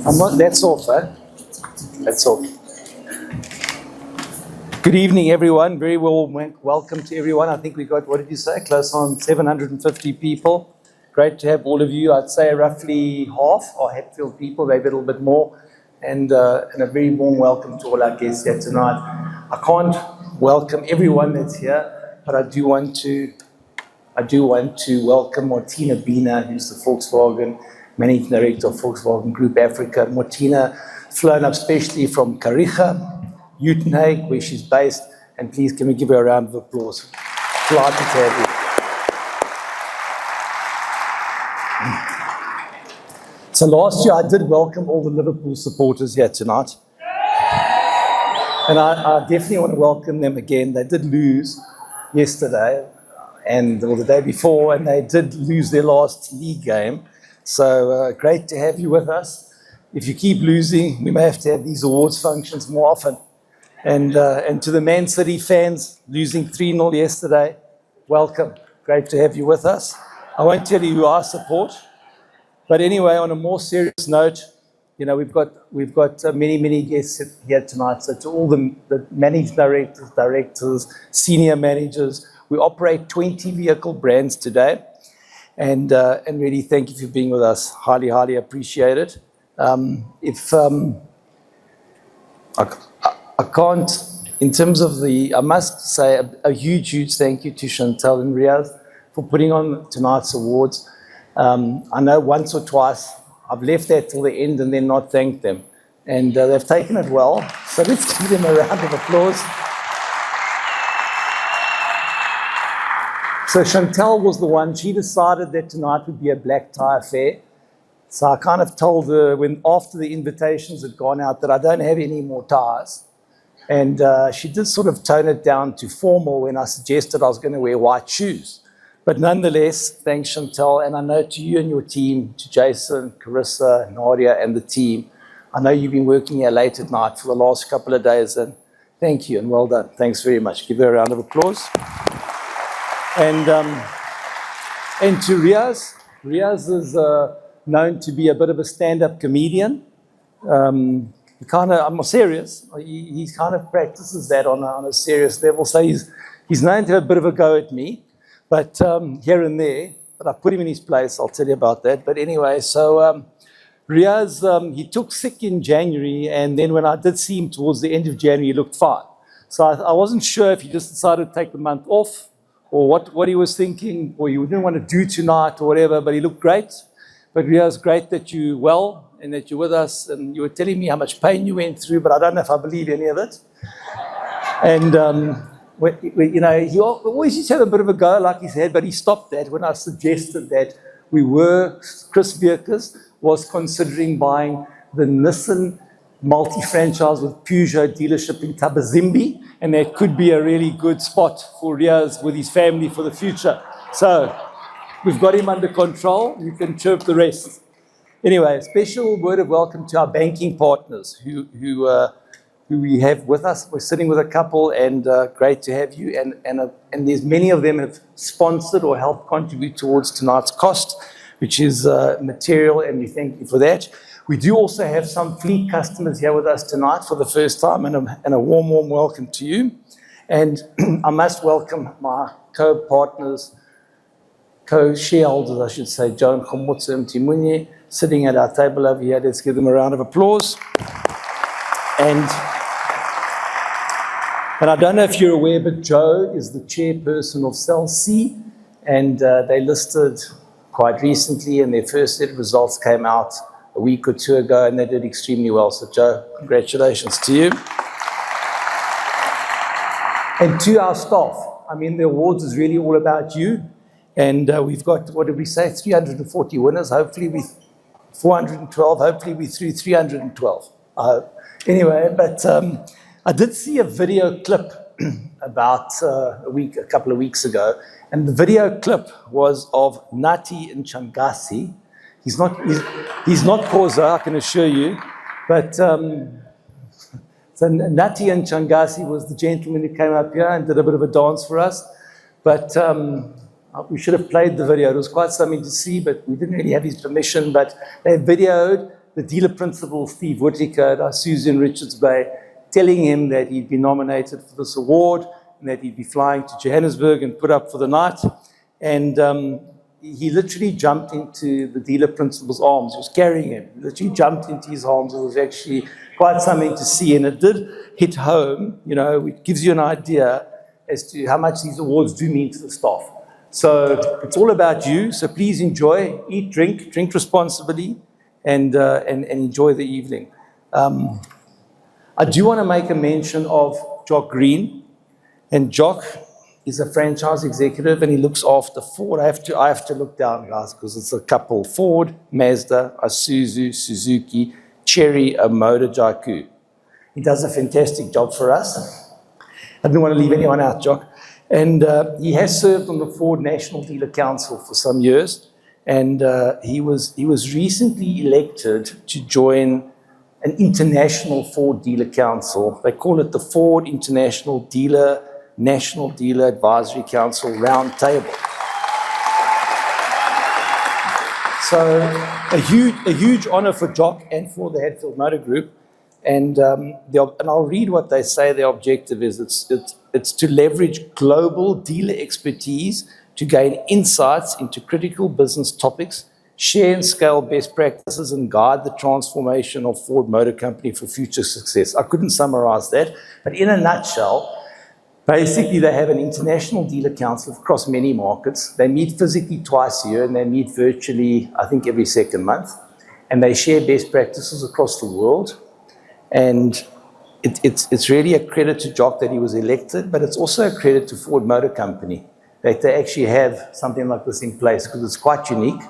I'm not, that's off, huh? That's off. Good evening, everyone. Very well welcome to everyone. I think we got, what did you say, close on 750 people. Great to have all of you. I'd say roughly half are Hatfield people, maybe a little bit more. And a very warm welcome to all our guests here tonight. I can't welcome everyone that's here, but I do want to welcome Martina Bina, who's the Volkswagen Managing Director of Volkswagen Group Africa. Martina, flown up specially from Kariga, Uitenhage, where she's based, and please can we give her a round of applause. Delighted to have you. So last year I did welcome all the Liverpool supporters here tonight. And I definitely want to welcome them again. They did lose yesterday or the day before, and they did lose their last league game. So great to have you with us. If you keep losing, we may have to have these awards functions more often. And to the Man City fans, losing 3-0 yesterday, welcome. Great to have you with us. I won't tell you who I support. But anyway, on a more serious note, you know, we've got many guests here tonight. So to all the managing directors, senior managers, we operate 20 vehicle brands today, and really thank you for being with us. Highly appreciate it. I can't, in terms of I must say a huge thank you to Chantal and Riaz for putting on tonight's awards. I know once or twice I've left that till the end and then not thanked them. And they've taken it well. So let's give them a round of applause. So Chantal was the one, she decided that tonight would be a black tie affair. So I kind of told her after the invitations had gone out that I don't have any more ties. And she did sort of tone it down to formal when I suggested I was going to wear white shoes. But nonetheless, thanks Chantal, and I know to you and your team, to Jason, Carissa, Nadia, and the team, I know you've been working here late at night for the last couple of days, and thank you and well done. Thanks very much. Give her a round of applause. And to Riaz. Riaz is known to be a bit of a stand-up comedian. I'm serious. He kind of practices that on a serious level. So he's known to have a bit of a go at me. But here and there, but I put him in his place, I'll tell you about that. But anyway, so Riaz, he took sick in January, and then when I did see him towards the end of January, he looked fine. So I wasn't sure if he just decided to take the month off, or what he was thinking, or he didn't want to do tonight, or whatever, but he looked great. But Riaz, great that you're well, and that you're with us, and you were telling me how much pain you went through, but I don't know if I believe any of it. And you know, he always used to have a bit of a go, like he said, but he stopped that when I suggested that Chris Beekers was considering buying the Nissan multi-franchise with Peugeot dealership in Tabazimbi, and that could be a really good spot for Riaz with his family for the future. So we've got him under control. You can chirp the rest. Anyway, a special word of welcome to our banking partners who we have with us. We're sitting with a couple, and great to have you. And there's many of them have sponsored or helped contribute towards tonight's cost, which is material, and we thank you for that. We do also have some fleet customers here with us tonight for the first time, and a warm welcome to you. And I must welcome my co-partners, co-shareholders, I should say, Joan Khomotso and Timunye, sitting at our table over here. Let's give them a round of applause. And I don't know if you're aware, but Joe is the chairperson of Cell C, and they listed quite recently, and their first set of results came out a week or two ago, and they did extremely well. So Joe, congratulations to you. And to our staff, I mean, the awards is really all about you, and we've got, what did we say, 340 winners, hopefully we 412, hopefully we through 312. Anyway, but I did see a video clip about a couple of weeks ago, and the video clip was of Nati Ncangasi. He's not Khoza, I can assure you, but so Nati Ncangasi was the gentleman who came up here and did a bit of a dance for us. But we should have played the video. It was quite something to see, but we didn't really have his permission. But they videoed the dealer principal, Steve Whittaker at Isuzu in Richards Bay, telling him that he'd be nominated for this award and that he'd be flying to Johannesburg and put up for the night. And he literally jumped into the dealer principal's arms. He was carrying him. He literally jumped into his arms. It was actually quite something to see. And it did hit home, you know, it gives you an idea as to how much these awards do mean to the staff. So it's all about you. So please enjoy, eat, drink responsibly, and enjoy the evening. I do want to make a mention of Jock Green. And Jock is a franchise executive and he looks after Ford. I have to look down, guys, because it's a couple. Ford, Mazda, Isuzu, Suzuki, Chery, Motor Jaku. He does a fantastic job for us. I didn't want to leave anyone out, Jock. And he has served on the Ford National Dealer Council for some years. And he was recently elected to join an international Ford Dealer Council. They call it the Ford International National Dealer Advisory Council Roundtable. So a huge honor for Jock and for the Hatfield Motor Group. And I'll read what they say their objective is. It's to leverage global dealer expertise to gain insights into critical business topics, share and scale best practices, and guide the transformation of Ford Motor Company for future success. I couldn't summarize that, but in a nutshell, basically they have an international dealer council across many markets. They meet physically twice a year and they meet virtually, I think, every second month. And they share best practices across the world. And it's really a credit to Jock that he was elected, but it's also a credit to Ford Motor Company that they actually have something like this in place, because it's quite unique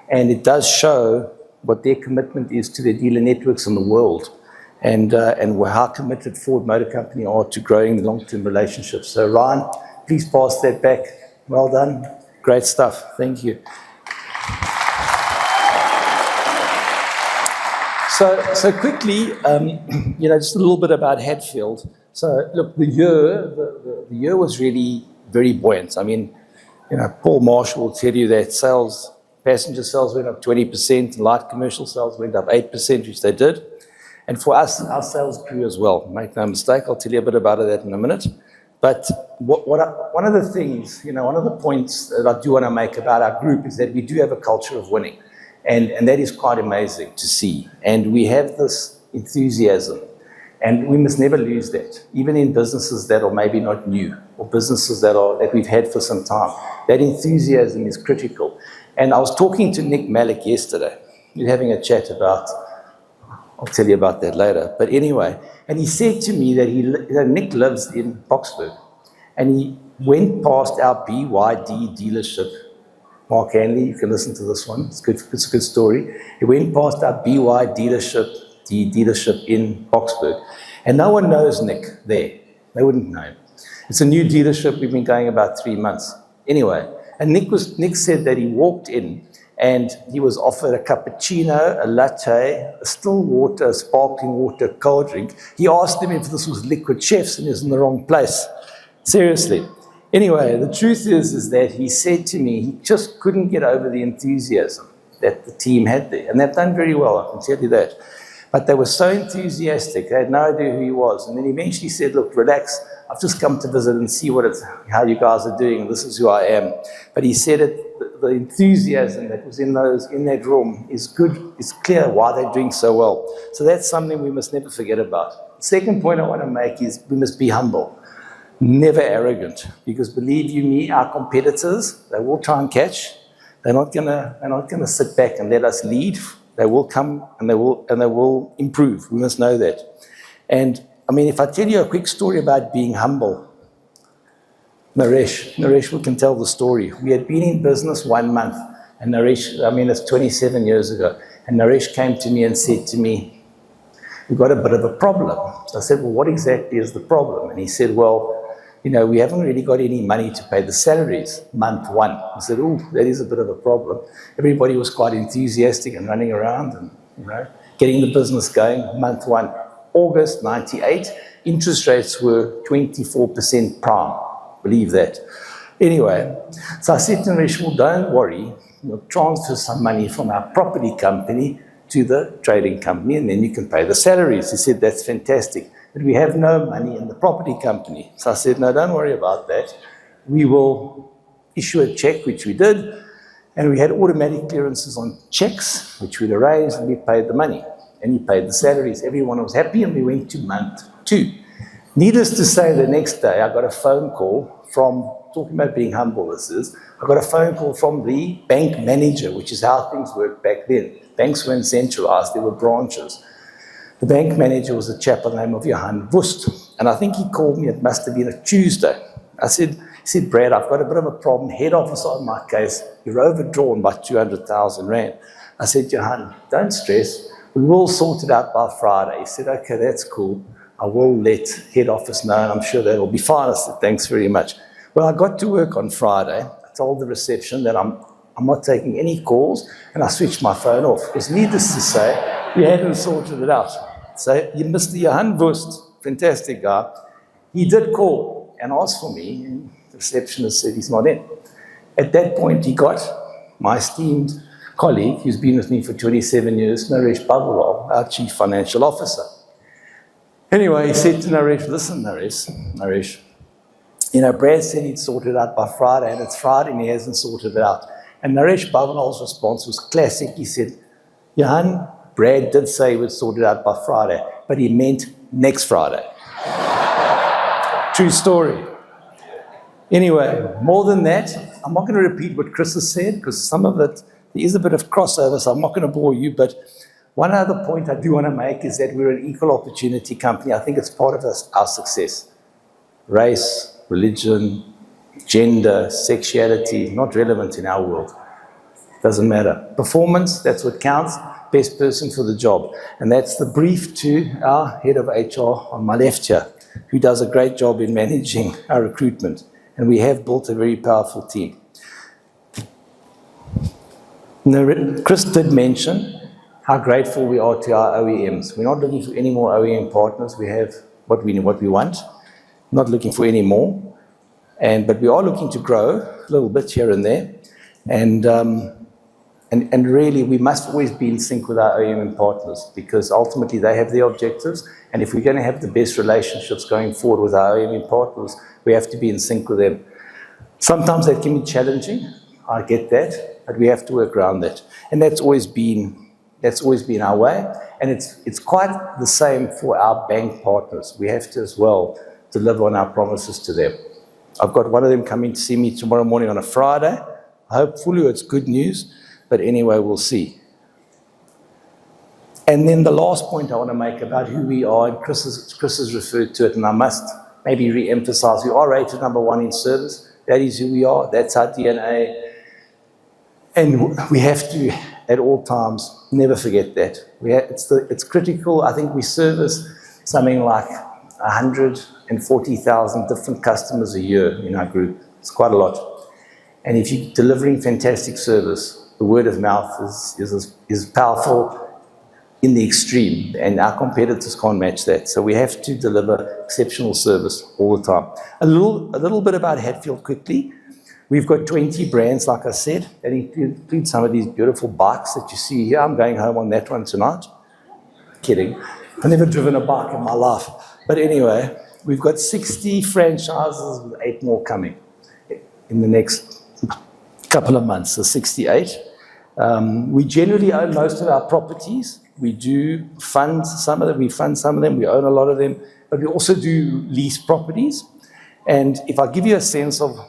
and it does show what their commitment is to their dealer networks in the world, and how committed Ford Motor Company are to growing the long-term relationships. So Ryan, please pass that back. Well done. Great stuff. Thank you. So quickly, just a little bit about Hatfield. So look, the year was really very buoyant. I mean, Paul Marshall will tell you that passenger sales went up 20%, and light commercial sales went up 8%, which they did. And for us, our sales grew as well. Make no mistake, I'll tell you a bit about that in a minute. But one of the things, one of the points that I do want to make about our group is that we do have a culture of winning. And that is quite amazing to see. And we have this enthusiasm. And we must never lose that, even in businesses that are maybe not new, or businesses that we've had for some time. That enthusiasm is critical. And I was talking to Nick Malik yesterday. We were having a chat about, I'll tell you about that later. But anyway, and he said to me that Nick lives in Boksburg. And he went past our BYD dealership. Mark Hanley, you can listen to this one. It's a good story. He went past our BY dealership in Boksburg. And no one knows Nick there. They wouldn't know him. It's a new dealership. We've been going about 3 months. Anyway, and Nick said that he walked in and he was offered a cappuccino, a latte, a still water, a sparkling water, a cold drink. He asked him if this was Liquid Chefs and he was in the wrong place. Seriously. Anyway, the truth is that he said to me he just couldn't get over the enthusiasm that the team had there. And they've done very well, I can tell you that. But they were so enthusiastic, they had no idea who he was. And then he eventually said, look, relax, I've just come to visit and see how you guys are doing, and this is who I am. But he said the enthusiasm that was in that room is good, it's clear why they're doing so well. So that's something we must never forget about. The second point I want to make is we must be humble. Never arrogant, because believe you me, our competitors, they will try and catch. They're not gonna sit back and let us lead. They will come and they will improve. We must know that. And I mean, if I tell you a quick story about being humble, Naresh can tell the story. We had been in business 1 month, and it's 27 years ago, and Naresh came to me and said to me, we've got a bit of a problem. So I said, well, what exactly is the problem? And he said, well, we haven't really got any money to pay the salaries month one. I said, oh, that is a bit of a problem. Everybody was quite enthusiastic and running around and, getting the business going. Month one, August 98, interest rates were 24% prime. Believe that. Anyway, so I said to Naresh, well, don't worry. We'll transfer some money from our property company to the trading company, and then you can pay the salaries. He said, that's fantastic. But we have no money in the property company. So I said, no, don't worry about that. We will issue a check, which we did, and we had automatic clearances on checks, which we'd arranged, and we paid the money. And he paid the salaries. Everyone was happy, and we went to month 2. Needless to say, the next day, I got a phone call from, talking about being humble this is, I got a phone call from the bank manager, which is how things worked back then. Banks weren't centralized, there were branches. The bank manager was a chap by the name of Johan Wust, and I think he called me, it must have been a Tuesday. He said, Brad, I've got a bit of a problem, head office on my case, you're overdrawn by 200,000 Rand. I said, Johan, don't stress, we will sort it out by Friday. He said, okay, that's cool. I will let head office know, and I'm sure they'll be fine. I said, thanks very much. Well, I got to work on Friday. I told the reception that I'm not taking any calls, and I switched my phone off. Because needless to say, we hadn't sorted it out. So Mr. Johan Wust, fantastic guy, he did call and asked for me, and the receptionist said he's not in. At that point, he got my esteemed colleague, who's been with me for 27 years, Naresh Babalal, our Chief Financial Officer. Anyway, he said to Naresh, listen, Naresh, Brad said he'd sort it out by Friday, and it's Friday, and he hasn't sorted it out. And Naresh Babalal's response was classic. He said, Johan, Brad did say he would sort it out by Friday, but he meant next Friday. True story. Anyway, more than that, I'm not going to repeat what Chris has said, because some of it, there is a bit of crossover, so I'm not going to bore you, but one other point I do want to make is that we're an equal opportunity company. I think it's part of our success. Race, religion, gender, sexuality, not relevant in our world. Doesn't matter. Performance, that's what counts. Best person for the job. And that's the brief to our head of HR on my left here, who does a great job in managing our recruitment. And we have built a very powerful team. Chris did mention how grateful we are to our OEMs. We're not looking for any more OEM partners. We have what we want. Not looking for any more. But we are looking to grow a little bit here and there. And really, we must always be in sync with our OEM partners, because ultimately they have their objectives. And if we're going to have the best relationships going forward with our OEM partners, we have to be in sync with them. Sometimes that can be challenging. I get that, but we have to work around that. And that's always been our way. And it's quite the same for our bank partners. We have to as well deliver on our promises to them. I've got one of them coming to see me tomorrow morning on a Friday. Hopefully it's good news, but anyway, we'll see. And then the last point I want to make about who we are, and Chris has referred to it, and I must maybe re-emphasize, we are rated #1 in service. That is who we are. That's our DNA. And we have to, at all times, never forget that. It's critical. I think we service something like 140,000 different customers a year in our group. It's quite a lot. And if you're delivering fantastic service, the word of mouth is powerful in the extreme, and our competitors can't match that. So we have to deliver exceptional service all the time. A little bit about Hatfield quickly. We've got 20 brands, like I said. That includes some of these beautiful bikes that you see here. I'm going home on that one tonight. Kidding. I've never driven a bike in my life. But anyway, we've got 60 franchises with 8 more coming in the next couple of months, so 68. We generally own most of our properties. We do fund some of them. We fund some of them. We own a lot of them. But we also do lease properties. And if I give you a sense of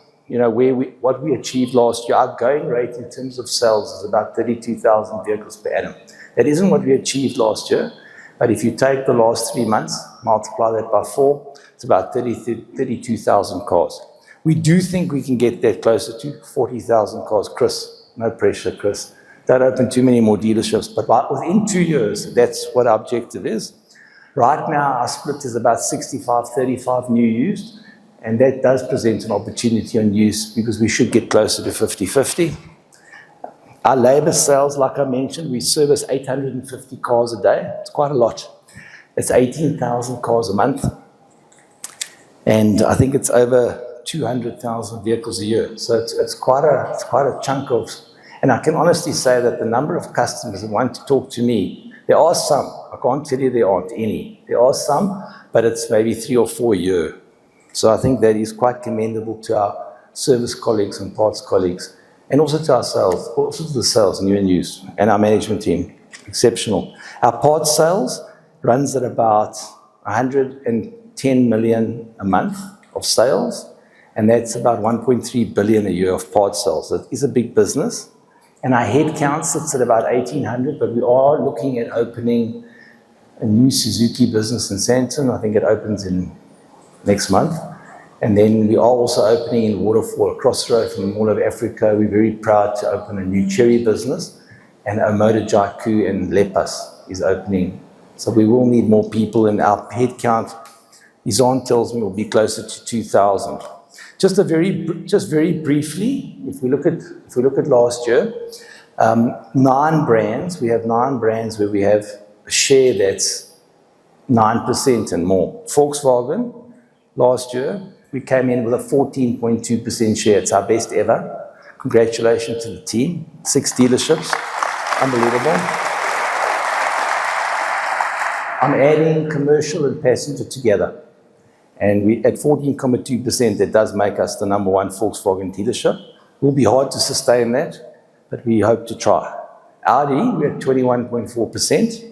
what we achieved last year, our going rate in terms of sales is about 32,000 vehicles per annum. That isn't what we achieved last year, but if you take the last 3 months, multiply that by 4, it's about 32,000 cars. We do think we can get that closer to 40,000 cars. Chris, no pressure, Chris. Don't open too many more dealerships, but within 2 years, that's what our objective is. Right now, our split is about 65-35 new used. And that does present an opportunity on use, because we should get closer to 50-50. Our labour sales, like I mentioned, we service 850 cars a day. It's quite a lot. It's 18,000 cars a month. And I think it's over 200,000 vehicles a year. So it's quite a chunk of... And I can honestly say that the number of customers that want to talk to me, there are some. I can't tell you there aren't any. There are some, but it's maybe 3 or 4 a year. So I think that is quite commendable to our service colleagues and parts colleagues, and also to our sales, also to the sales, new and used, and our management team. Exceptional. Our parts sales runs at about 110 million a month of sales, and that's about 1.3 billion a year of parts sales. So it is a big business. And our head count sits at about 1,800, but we are looking at opening a new Suzuki business in Sandton. I think it opens in next month. And then we are also opening in Waterfall, across the road from Mall of Africa. We're very proud to open a new Cherry business, and Omoda Jaiku in Lepas is opening. So we will need more people, and our head count, Izan tells me, will be closer to 2,000. Just very briefly, if we look at last year, 9 brands. We have 9 brands where we have a share that's 9% and more. Volkswagen, last year, we came in with a 14.2% share. It's our best ever. Congratulations to the team. 6 dealerships. Unbelievable. I'm adding commercial and passenger together. And we at 14.2%, that does make us the number 1 Volkswagen dealership. It will be hard to sustain that, but we hope to try. Audi, we're at 21.4%,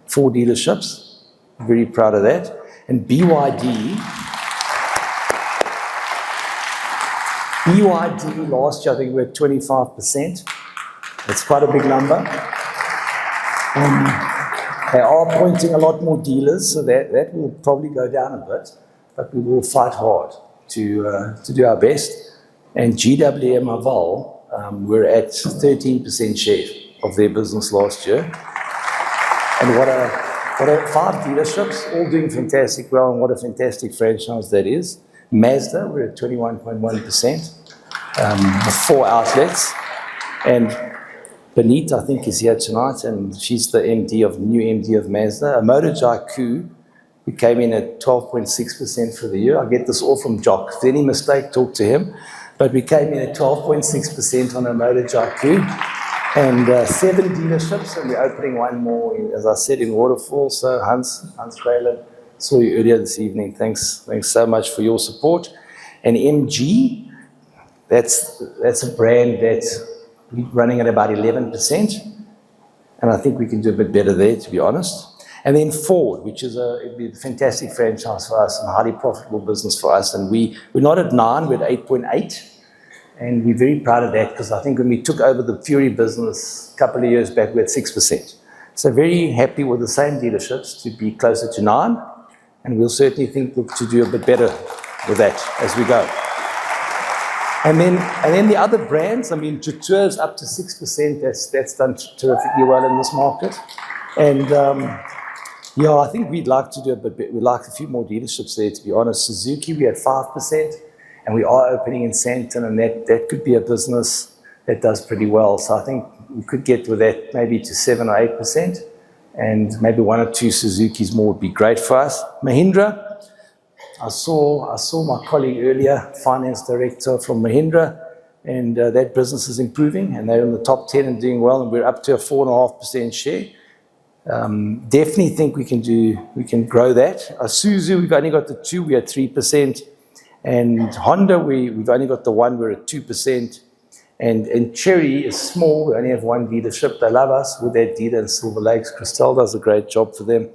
4 dealerships. Very proud of that. And BYD last year, I think we were at 25%. That's quite a big number. They are appointing a lot more dealers, so that will probably go down a bit. But we will fight hard to do our best. And GWM Aval, we're at 13% share of their business last year. And what a 5 dealerships, all doing fantastic well, and what a fantastic franchise that is. Mazda, we're at 21.1%, with 4 outlets. And Benita, I think, is here tonight, and she's the new MD of Mazda. Omoda Jaiku, we came in at 12.6% for the year. I get this all from Jock. If there's any mistake, talk to him. But we came in at 12.6% on Omoda Jaiku, and 7 dealerships, and we're opening 1 more, as I said, in Waterfall. So Hans Graylen, saw you earlier this evening. Thanks so much for your support. And MG, that's a brand that's running at about 11%, and I think we can do a bit better there, to be honest. And then Ford, which is it'd be a fantastic franchise for us and a highly profitable business for us. And we're not at 9, we're at 8.8, and we're very proud of that, because I think when we took over the Fury business a couple of years back, we had 6%. So very happy with the same dealerships to be closer to 9, and we'll certainly look to do a bit better with that as we go. And then the other brands, I mean, Jutour's up to 6%. That's done terrifically well in this market. And yeah, I think we'd like to do a bit better. We'd like a few more dealerships there, to be honest. Suzuki, we had 5%, and we are opening in Sandton, and that could be a business that does pretty well. So I think we could get with that maybe to 7 or 8%, and maybe 1 or 2 Suzukis more would be great for us. Mahindra, I saw my colleague earlier, finance director from Mahindra, and that business is improving, and they're in the top 10 and doing well, and we're up to a 4.5% share. Definitely think we can grow that. Isuzu, we've only got the 2, we're at 3%, and Honda, we've only got the 1, we're at 2%, and Cherry is small, we only have 1 dealership. They love us with that dealer in Silver Lakes. Christelle does a great job for them,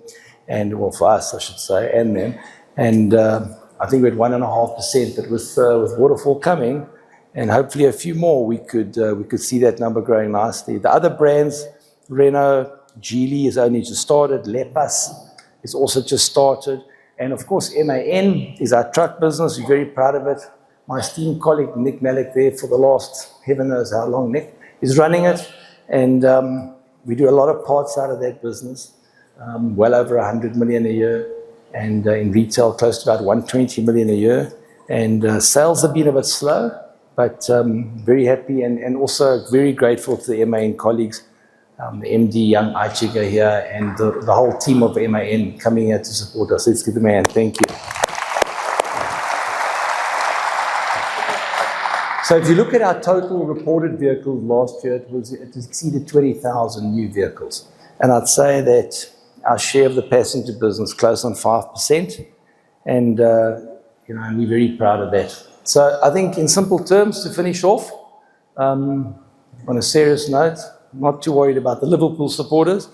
and well, for us, I should say, and them. And I think we're at 1.5%, but with Waterfall coming, and hopefully a few more, we could see that number growing nicely. The other brands, Renault, Geely has only just started. Lepas is also just started. And of course, MAN is our truck business. We're very proud of it. My esteemed colleague, Nick Malik, there for the last, heaven knows how long, Nick, is running it. And we do a lot of parts out of that business, well over 100 million a year. And in retail, close to about 120 million a year. And sales have been a bit slow, but very happy and also very grateful to the MAN colleagues, the MD, Young Aichiga here, and the whole team of MAN coming here to support us. Let's give them a hand. Thank you. So if you look at our total reported vehicles last year, it exceeded 20,000 new vehicles. And I'd say that our share of the passenger business close on 5%. And, and we're very proud of that. So I think in simple terms, to finish off, on a serious note, I'm not too worried about the Liverpool supporters,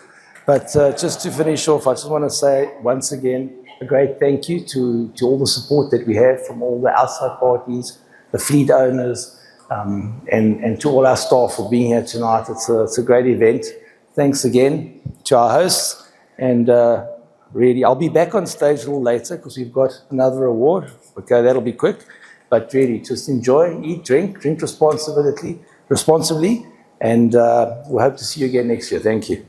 but just to finish off, I just want to say once again, a great thank you to all the support that we have from all the outside parties, the fleet owners, and to all our staff for being here tonight. It's a great event. Thanks again to our hosts, and really, I'll be back on stage a little later because we've got another award. Okay, that'll be quick, but really, just enjoy, eat, drink responsibly, and we'll hope to see you again next year. Thank you.